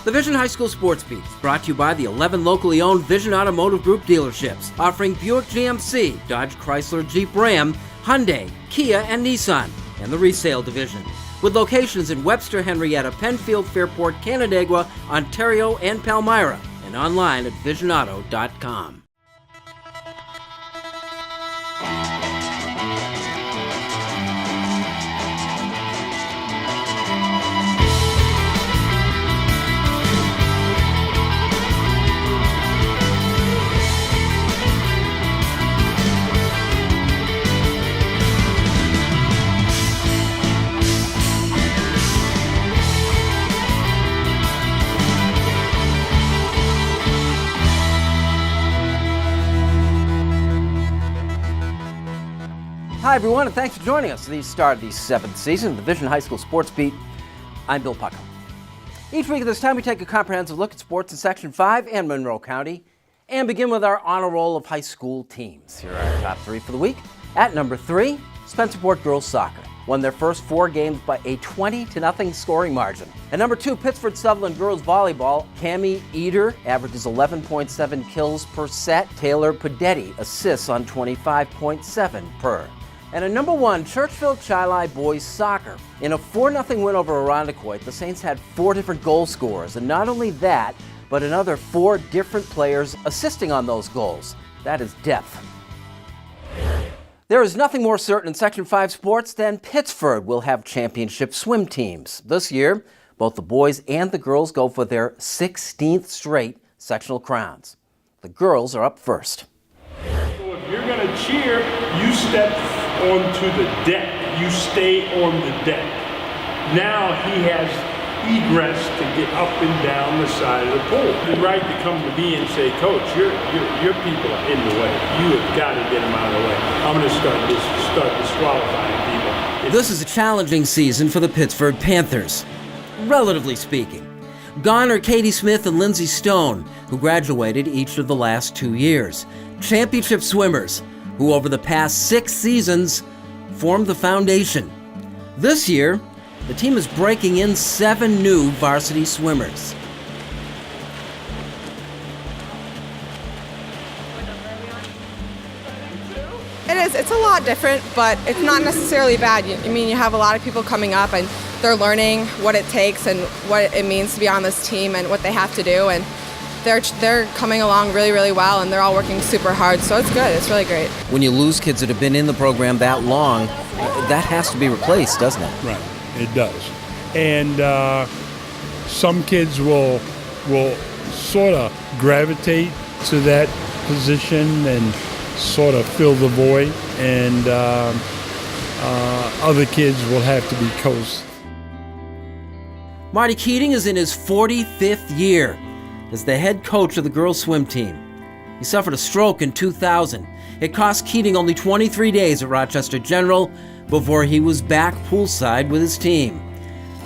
The Vision High School Sports Beat is brought to you by the 11 locally owned Vision Automotive Group dealerships, offering Buick GMC, Dodge Chrysler Jeep Ram, Hyundai, Kia, and Nissan, and the resale division, with locations in Webster, Henrietta, Penfield, Fairport, Canandaigua, Ontario, and Palmyra, and online at visionauto.com. Hi, everyone, and thanks for joining us at the start of the 7th season of the Vision High School Sports Beat. I'm Bill Pucko. Each week at this time, we take a comprehensive look at sports in Section 5 and Monroe County and begin with our honor roll of high school teams. Here are our top 3 for the week. At number 3, Spencerport Girls Soccer won their first 4 games by a 20-0 scoring margin. At number 2, Pittsford Sutherland Girls Volleyball, Cammie Eder averages 11.7 kills per set. Taylor Padetti assists on 25.7 per. And at number 1, Churchville Chili Boys Soccer. In a 4-0 win over Irondequoit, the Saints had 4 different goal scorers. And not only that, but another 4 different players assisting on those goals. That is depth. There is nothing more certain in Section 5 sports than Pittsford will have championship swim teams. This year, both the boys and the girls go for their 16th straight sectional crowns. The girls are up first. So if you're going to cheer, you step onto the deck. You stay on the deck. Now he has egress to get up and down the side of the pool. You're right to come to me and say, Coach, your people are in the way. You have got to get them out of the way. I'm going to start disqualifying people. This is a challenging season for the Pittsford Panthers, relatively speaking. Gone are Katie Smith and Lindsay Stone, who graduated each of the last 2 years. Championship swimmers, who over the past 6 seasons formed the foundation. This year, the team is breaking in 7 new varsity swimmers. It's a lot different, but it's not necessarily bad. I mean, you have a lot of people coming up and they're learning what it takes and what it means to be on this team and what they have to do, and they're coming along really, really well, and they're all working super hard, so it's good. It's really great. When you lose kids that have been in the program that long, that has to be replaced, doesn't it? Right, it does. And some kids will sort of gravitate to that position and sort of fill the void, and other kids will have to be coached. Marty Keating is in his 45th year as the head coach of the girls' swim team. He suffered a stroke in 2000. It cost Keating only 23 days at Rochester General before he was back poolside with his team.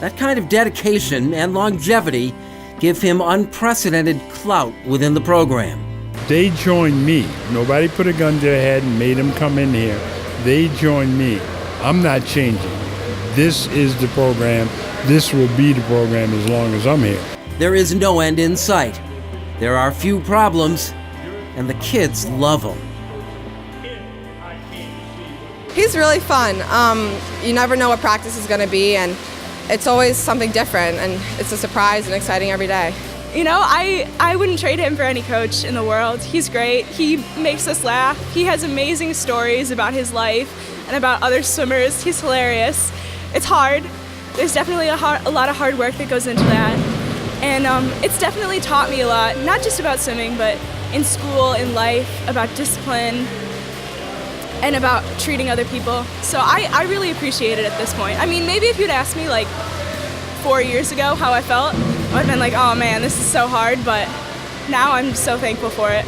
That kind of dedication and longevity give him unprecedented clout within the program. They joined me. Nobody put a gun to their head and made them come in here. They joined me. I'm not changing. This is the program. This will be the program as long as I'm here. There is no end in sight. There are few problems, and the kids love him. He's really fun. You never know what practice is going to be, and it's always something different, and it's a surprise and exciting every day. You know, I wouldn't trade him for any coach in the world. He's great. He makes us laugh. He has amazing stories about his life and about other swimmers. He's hilarious. It's hard. There's definitely a lot of hard work that goes into that. And it's definitely taught me a lot, not just about swimming, but in school, in life, about discipline, and about treating other people. So I really appreciate it at this point. I mean, maybe if you'd asked me like 4 years ago how I felt, I would have been like, oh man, this is so hard, but now I'm so thankful for it.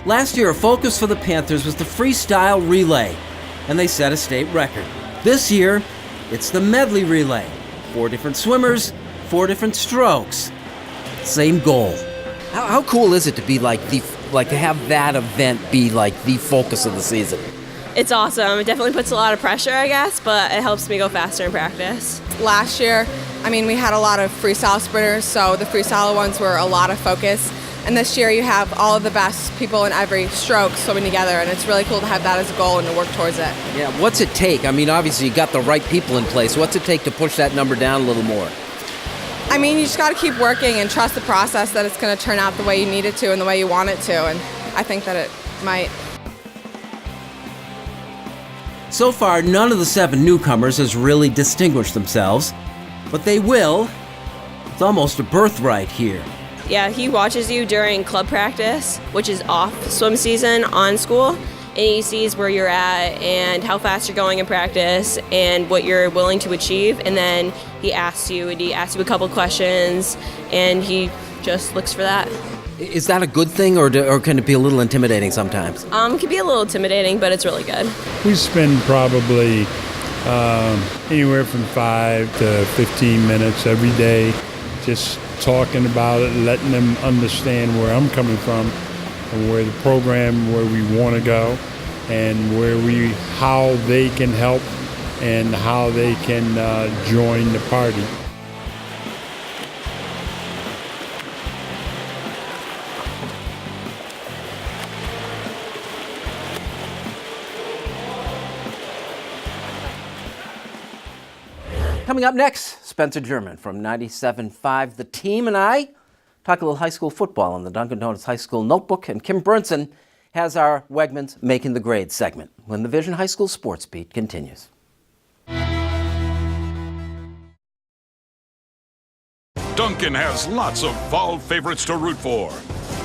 Last year, a focus for the Panthers was the freestyle relay, and they set a state record. This year, it's the medley relay. 4 different swimmers, 4 different strokes. Same goal. How cool is it to be to have that event be like the focus of the season? It's awesome. It definitely puts a lot of pressure, I guess, but it helps me go faster in practice. Last year, I mean, we had a lot of freestyle sprinters, so the freestyle ones were a lot of focus. And this year you have all of the best people in every stroke swimming together, and it's really cool to have that as a goal and to work towards it. Yeah, what's it take? I mean, obviously you got the right people in place. What's it take to push that number down a little more? I mean, you just got to keep working and trust the process that it's going to turn out the way you need it to and the way you want it to, and I think that it might. So far, none of the 7 newcomers has really distinguished themselves, but they will. It's almost a birthright here. Yeah, he watches you during club practice, which is off swim season on school, and he sees where you're at and how fast you're going in practice and what you're willing to achieve, and then he asks you a couple questions, and he just looks for that. Is that a good thing, or can it be a little intimidating sometimes? It can be a little intimidating, but it's really good. We spend probably anywhere from 5 to 15 minutes every day just talking about it, letting them understand where I'm coming from and where the program, where we want to go, and how they can help and how they can join the party. Coming up next, Spencer German from 97.5 The Team and I talk a little high school football on the Dunkin' Donuts High School Notebook, and Kim Burnson has our Wegmans Making the Grade segment when the Vision High School Sports Beat continues. Dunkin' has lots of fall favorites to root for.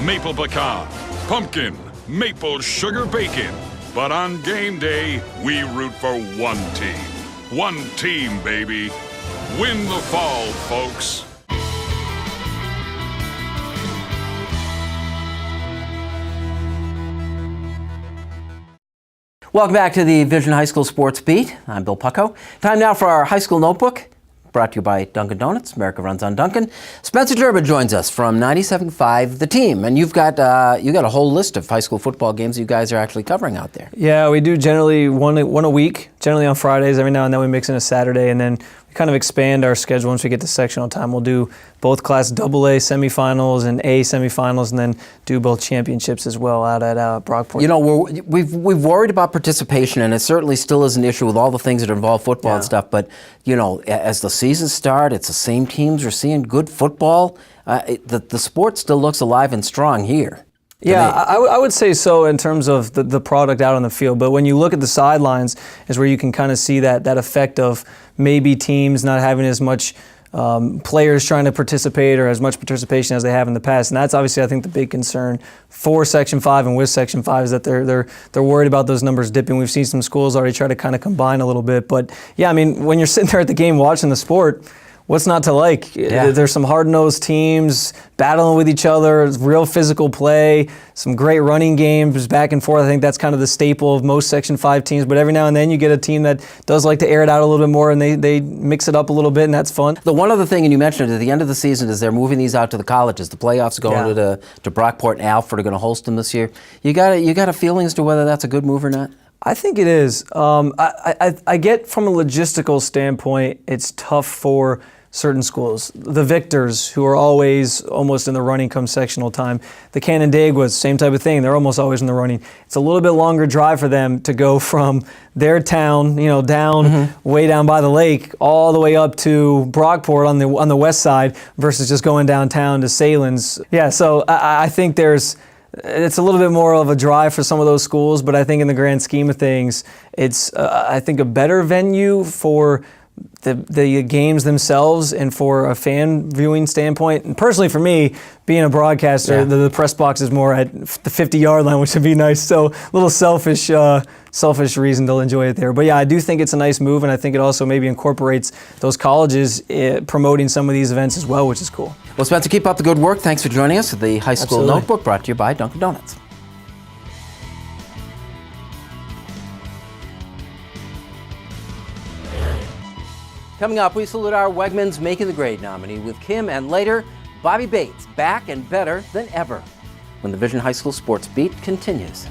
Maple pecan, pumpkin, maple sugar bacon. But on game day, we root for one team. One team, baby. Win the fall, folks. Welcome back to the Vision High School Sports Beat. I'm Bill Pucko. Time now for our high school notebook, brought to you by Dunkin' Donuts. America runs on Dunkin'. Spencer German joins us from 97.5 The Team, and you've got a whole list of high school football games you guys are actually covering out there. Yeah, we do generally one a week, generally on Fridays. Every now and then we mix in a Saturday, and then we kind of expand our schedule once we get to sectional time. We'll do both Class AA semifinals and A semifinals, and then do both championships as well out at Brockport. You know, we've worried about participation, and it certainly still is an issue with all the things that involve football and stuff. But you know, as the season starts, it's the same teams. We're seeing good football. The sport still looks alive and strong here. Yeah, I would say so in terms of the product out on the field. But when you look at the sidelines is where you can kind of see that effect of maybe teams not having as much players trying to participate or as much participation as they have in the past. And that's obviously, I think, the big concern for Section 5 and with Section 5 is that they're worried about those numbers dipping. We've seen some schools already try to kind of combine a little bit. But, yeah, I mean, when you're sitting there at the game watching the sport, what's not to like? Yeah. There's some hard-nosed teams battling with each other, real physical play, some great running games back and forth. I think that's kind of the staple of most Section 5 teams. But every now and then you get a team that does like to air it out a little bit more, and they mix it up a little bit, and that's fun. The one other thing, and you mentioned it, at the end of the season is they're moving these out to the colleges. The playoffs going to Brockport and Alfred are going to host them this year. You got a feeling as to whether that's a good move or not? I think it is. I get from a logistical standpoint, it's tough for certain schools. The Victors, who are always almost in the running come sectional time. The Canandaiguas, same type of thing. They're almost always in the running. It's a little bit longer drive for them to go from their town, down way down by the lake, all the way up to Brockport on the west side versus just going downtown to Salen's. Yeah, so I think it's a little bit more of a drive for some of those schools, but I think in the grand scheme of things, it's I think a better venue for the games themselves and for a fan viewing standpoint. And personally for me, being a broadcaster, the press box is more at the 50-yard line, which would be nice. So a little selfish reason to enjoy it there. But yeah, I do think it's a nice move, and I think it also maybe incorporates those colleges promoting some of these events as well, which is cool. Well, Spencer, keep up the good work. Thanks for joining us at the High School Notebook, brought to you by Dunkin' Donuts. Coming up, we salute our Wegmans Making the Grade nominee with Kim, and later, Bobby Bates, back and better than ever, when the Vision High School Sports Beat continues.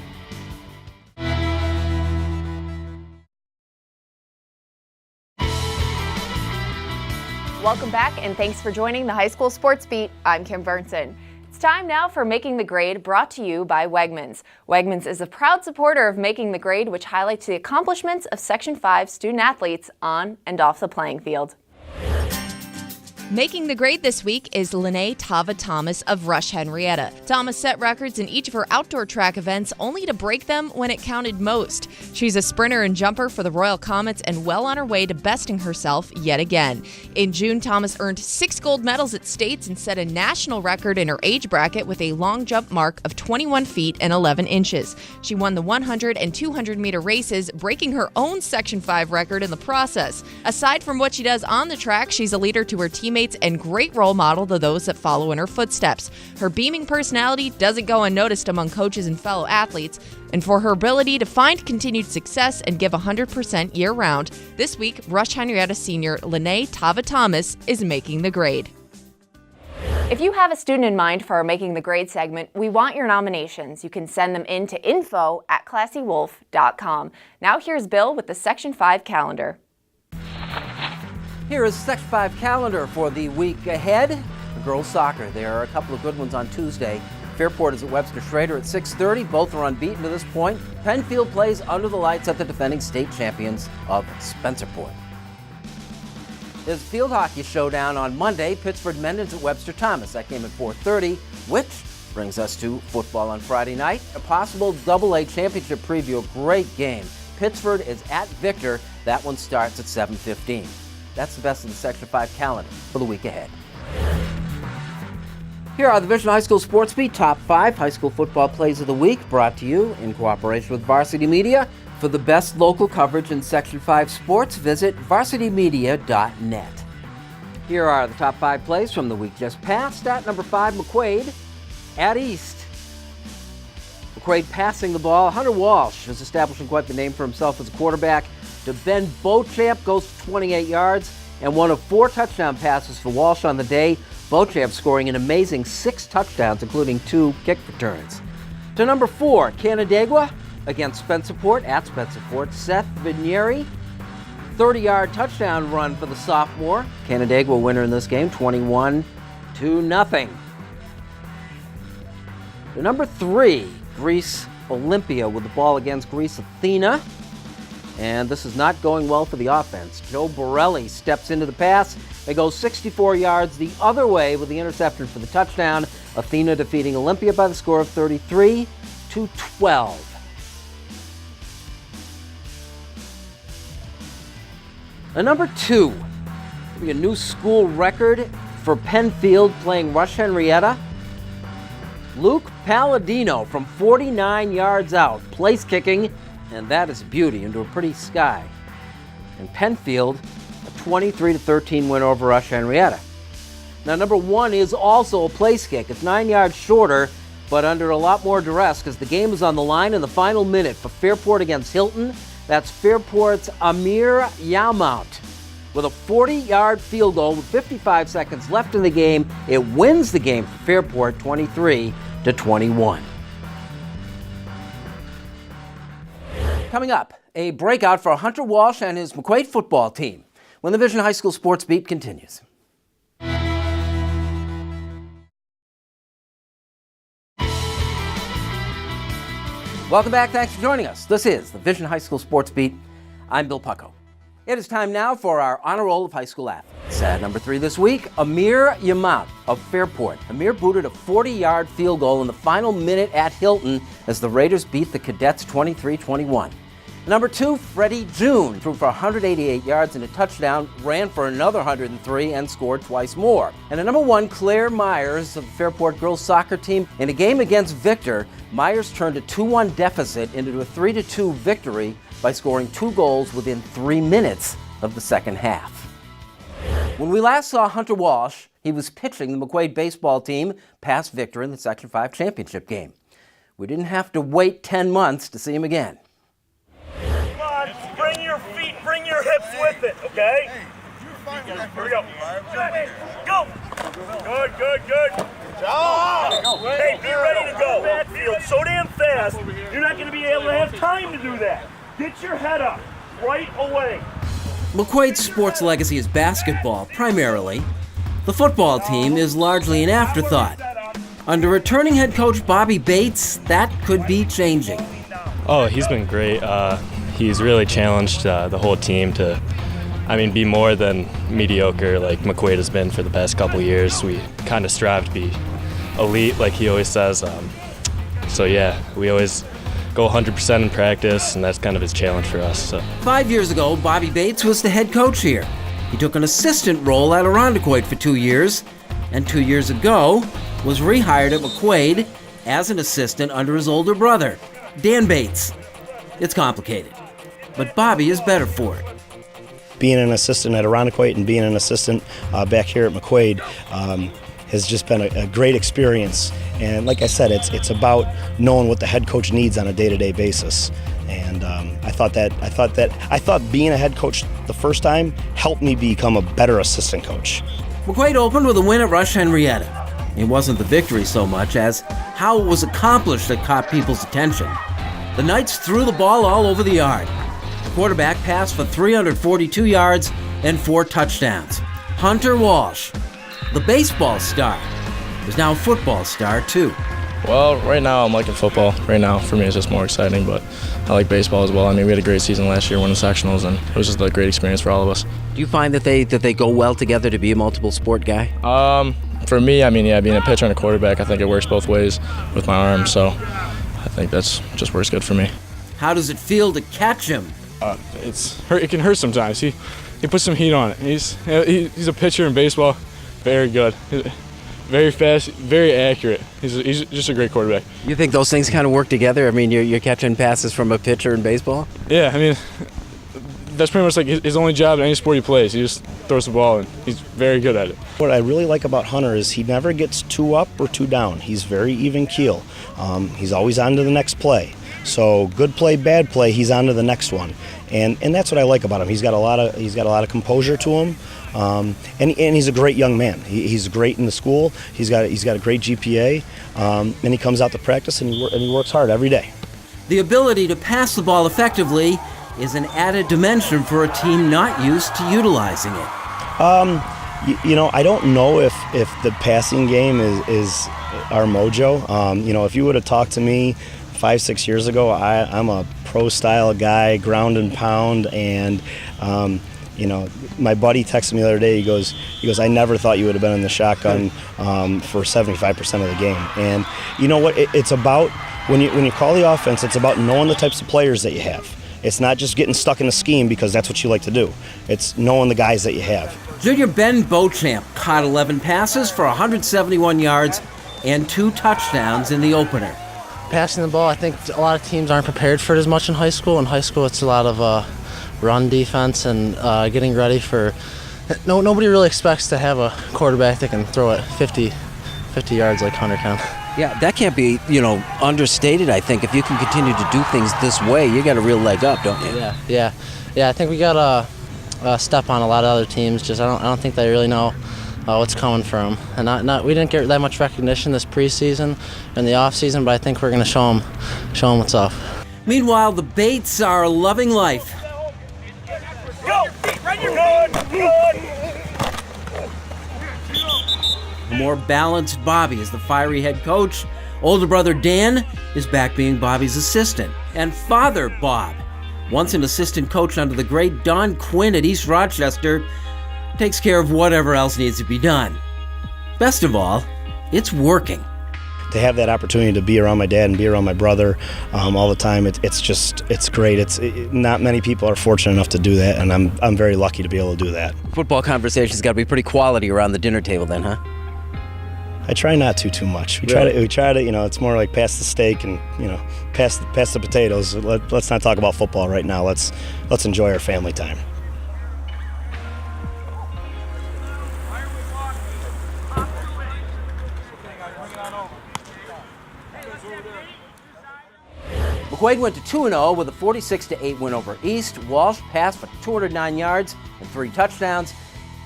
Welcome back, and thanks for joining the High School Sports Beat. I'm Kim Burnson. It's time now for Making the Grade, brought to you by Wegmans. Wegmans is a proud supporter of Making the Grade, which highlights the accomplishments of Section 5 student athletes on and off the playing field. Making the grade this week is Lene Tava Thomas of Rush Henrietta. Thomas set records in each of her outdoor track events, only to break them when it counted most. She's a sprinter and jumper for the Royal Comets and well on her way to besting herself yet again. In June, Thomas earned 6 gold medals at states and set a national record in her age bracket with a long jump mark of 21 feet and 11 inches. She won the 100 and 200 meter races, breaking her own Section 5 record in the process. Aside from what she does on the track, she's a leader to her teammates and great role model to those that follow in her footsteps. Her beaming personality doesn't go unnoticed among coaches and fellow athletes, and for her ability to find continued success and give 100% year-round, this week, Rush Henrietta senior Lene Tava Thomas is making the grade. If you have a student in mind for our Making the Grade segment, we want your nominations. You can send them in to info@classywolf.com. Now here's Bill with the Section 5 calendar. Here is Section 5 calendar for the week ahead. For girls soccer, there are a couple of good ones on Tuesday. Fairport is at Webster Schrader at 6:30. Both are unbeaten to this point. Penfield plays under the lights at the defending state champions of Spencerport. There's a field hockey showdown on Monday. Pittsford men is at Webster Thomas. That game at 4:30, which brings us to football on Friday night. A possible AA championship preview, a great game. Pittsford is at Victor. That one starts at 7:15. That's the best of the Section 5 calendar for the week ahead. Here are the Vision High School Sports Beat Top 5 High School Football Plays of the Week, brought to you in cooperation with Varsity Media. For the best local coverage in Section 5 sports, visit varsitymedia.net. Here are the top 5 plays from the week just passed. At number 5, McQuaid at East. McQuaid passing the ball. Hunter Walsh is establishing quite the name for himself as a quarterback. To Ben Beauchamp, goes to 28 yards, and one of 4 touchdown passes for Walsh on the day. Beauchamp scoring an amazing 6 touchdowns, including 2 kick returns. To number 4, Canandaigua against Spencerport at Spencerport. Seth Vinieri, 30-yard touchdown run for the sophomore. Canandaigua winner in this game, 21-0. To number 3, Greece Olympia with the ball against Greece Athena. And this is not going well for the offense. Joe Borelli steps into the pass. They go 64 yards the other way with the interception for the touchdown. Athena defeating Olympia by the score of 33-12. And number 2, will be a new school record for Penfield playing Rush Henrietta. Luke Palladino from 49 yards out, place kicking, and that is a beauty into a pretty sky. And Penfield, a 23-13 win over Rush Henrietta. Now, number 1 is also a place kick. It's 9 yards shorter, but under a lot more duress because the game is on the line in the final minute for Fairport against Hilton. That's Fairport's Amir Yamount. With a 40-yard field goal with 55 seconds left in the game, it wins the game for Fairport 23-21. Coming up, a breakout for Hunter Walsh and his McQuaid football team when the Vision High School Sports Beat continues. Welcome back. Thanks for joining us. This is the Vision High School Sports Beat. I'm Bill Pucko. It is time now for our honor roll of high school athletes. At number 3 this week, Amir Yamount of Fairport. Amir booted a 40-yard field goal in the final minute at Hilton as the Raiders beat the Cadets 23-21. Number 2, Freddie June threw for 188 yards and a touchdown, ran for another 103, and scored twice more. And at number 1, Claire Myers of the Fairport girls soccer team. In a game against Victor, Myers turned a 2-1 deficit into a 3-2 victory by scoring 2 goals within 3 minutes of the second half. When we last saw Hunter Walsh, he was pitching the McQuaid baseball team past Victor in the Section 5 championship game. We didn't have to wait 10 months to see him again. Come on, bring your feet, bring your hips with it, okay? Here we go. Go! Good, good, good. Hey, be ready to go. That field so damn fast, you're not going to be able to have time to do that. Get your head up right away. McQuaid's sports legacy is basketball, primarily. The football team is largely an afterthought. Under returning head coach Bobby Bates, that could be changing. Oh, he's been great. He's really challenged the whole team to, be more than mediocre like McQuaid has been for the past couple years. We kind of strive to be elite, like he always says. So yeah, we always go 100% in practice, and that's kind of his challenge for us. So. 5 years ago, Bobby Bates was the head coach here. He took an assistant role at Irondequoit for 2 years, and 2 years ago was rehired at McQuaid as an assistant under his older brother, Dan Bates. It's complicated, but Bobby is better for it. Being an assistant at Irondequoit and being an assistant back here at McQuaid has just been a great experience. And like I said, it's about knowing what the head coach needs on a day-to-day basis. And I thought being a head coach the first time helped me become a better assistant coach. McQuaid opened with a win at Rush Henrietta. It wasn't the victory so much as how it was accomplished that caught people's attention. The Knights threw the ball all over the yard. The quarterback passed for 342 yards and 4 touchdowns. Hunter Walsh, the baseball star, is now a football star too. Well, right now I'm liking football. Right now, for me, it's just more exciting, but I like baseball as well. We had a great season last year, winning sectionals, and it was just a great experience for all of us. Do you find that they go well together to be a multiple sport guy? For me, being a pitcher and a quarterback, I think it works both ways with my arm, so I think that's just works good for me. How does it feel to catch him? It can hurt sometimes. He puts some heat on it. He's a pitcher in baseball, very good. Very fast, very accurate. He's just a great quarterback. You think those things kind of work together? You're catching passes from a pitcher in baseball? Yeah, that's pretty much like his only job in any sport he plays. He just throws the ball, and he's very good at it. What I really like about Hunter is he never gets too up or too down. He's very even keel. He's always on to the next play. So good play, bad play, he's on to the next one. And that's what I like about him. He's got a lot of composure to him. And he's a great young man. He's great in the school. He's got a great GPA, and he comes out to practice and he works hard every day. The ability to pass the ball effectively is an added dimension for a team not used to utilizing it. I don't know if the passing game is our mojo. If you would have talked to me 5-6 years ago, I'm a pro style guy, ground and pound, and my buddy texted me the other day. He goes, I never thought you would have been in the shotgun for 75% of the game. And you know what? It's about when you call the offense. It's about knowing the types of players that you have. It's not just getting stuck in a scheme because that's what you like to do. It's knowing the guys that you have. Junior Ben Beauchamp caught 11 passes for 171 yards and 2 touchdowns in the opener. Passing the ball, I think a lot of teams aren't prepared for it as much in high school. In high school, it's a lot of run defense and getting ready for. Nobody really expects to have a quarterback that can throw it 50 yards like Hunter can. Yeah, that can't be understated. I think if you can continue to do things this way, you got a real leg up, don't you? Yeah. I think we got a step on a lot of other teams. Just I don't think they really know what's coming from. And we didn't get that much recognition this preseason and the off season, but I think we're going to show them what's up. Meanwhile, the Bates are loving life. Go! Good! A more balanced Bobby is the fiery head coach. Older brother Dan is back being Bobby's assistant. And father Bob, once an assistant coach under the great Don Quinn at East Rochester, takes care of whatever else needs to be done. Best of all, it's working. To have that opportunity to be around my dad and be around my brother all the time, it's great. Not many people are fortunate enough to do that, and I'm very lucky to be able to do that. Football conversation's got to be pretty quality around the dinner table then, huh? I try not to too much. We try to, it's more like pass the steak and, pass the potatoes. Let's not talk about football right now. Let's enjoy our family time. McQuaid went to 2-0 with a 46-8 win over East. Walsh passed for 209 yards and 3 touchdowns.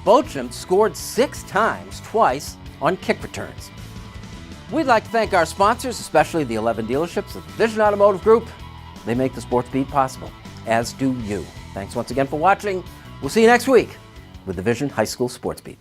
Beauchamp scored 6 times, twice on kick returns. We'd like to thank our sponsors, especially the 11 dealerships of the Vision Automotive Group. They make the Sports Beat possible, as do you. Thanks once again for watching. We'll see you next week with the Vision High School Sports Beat.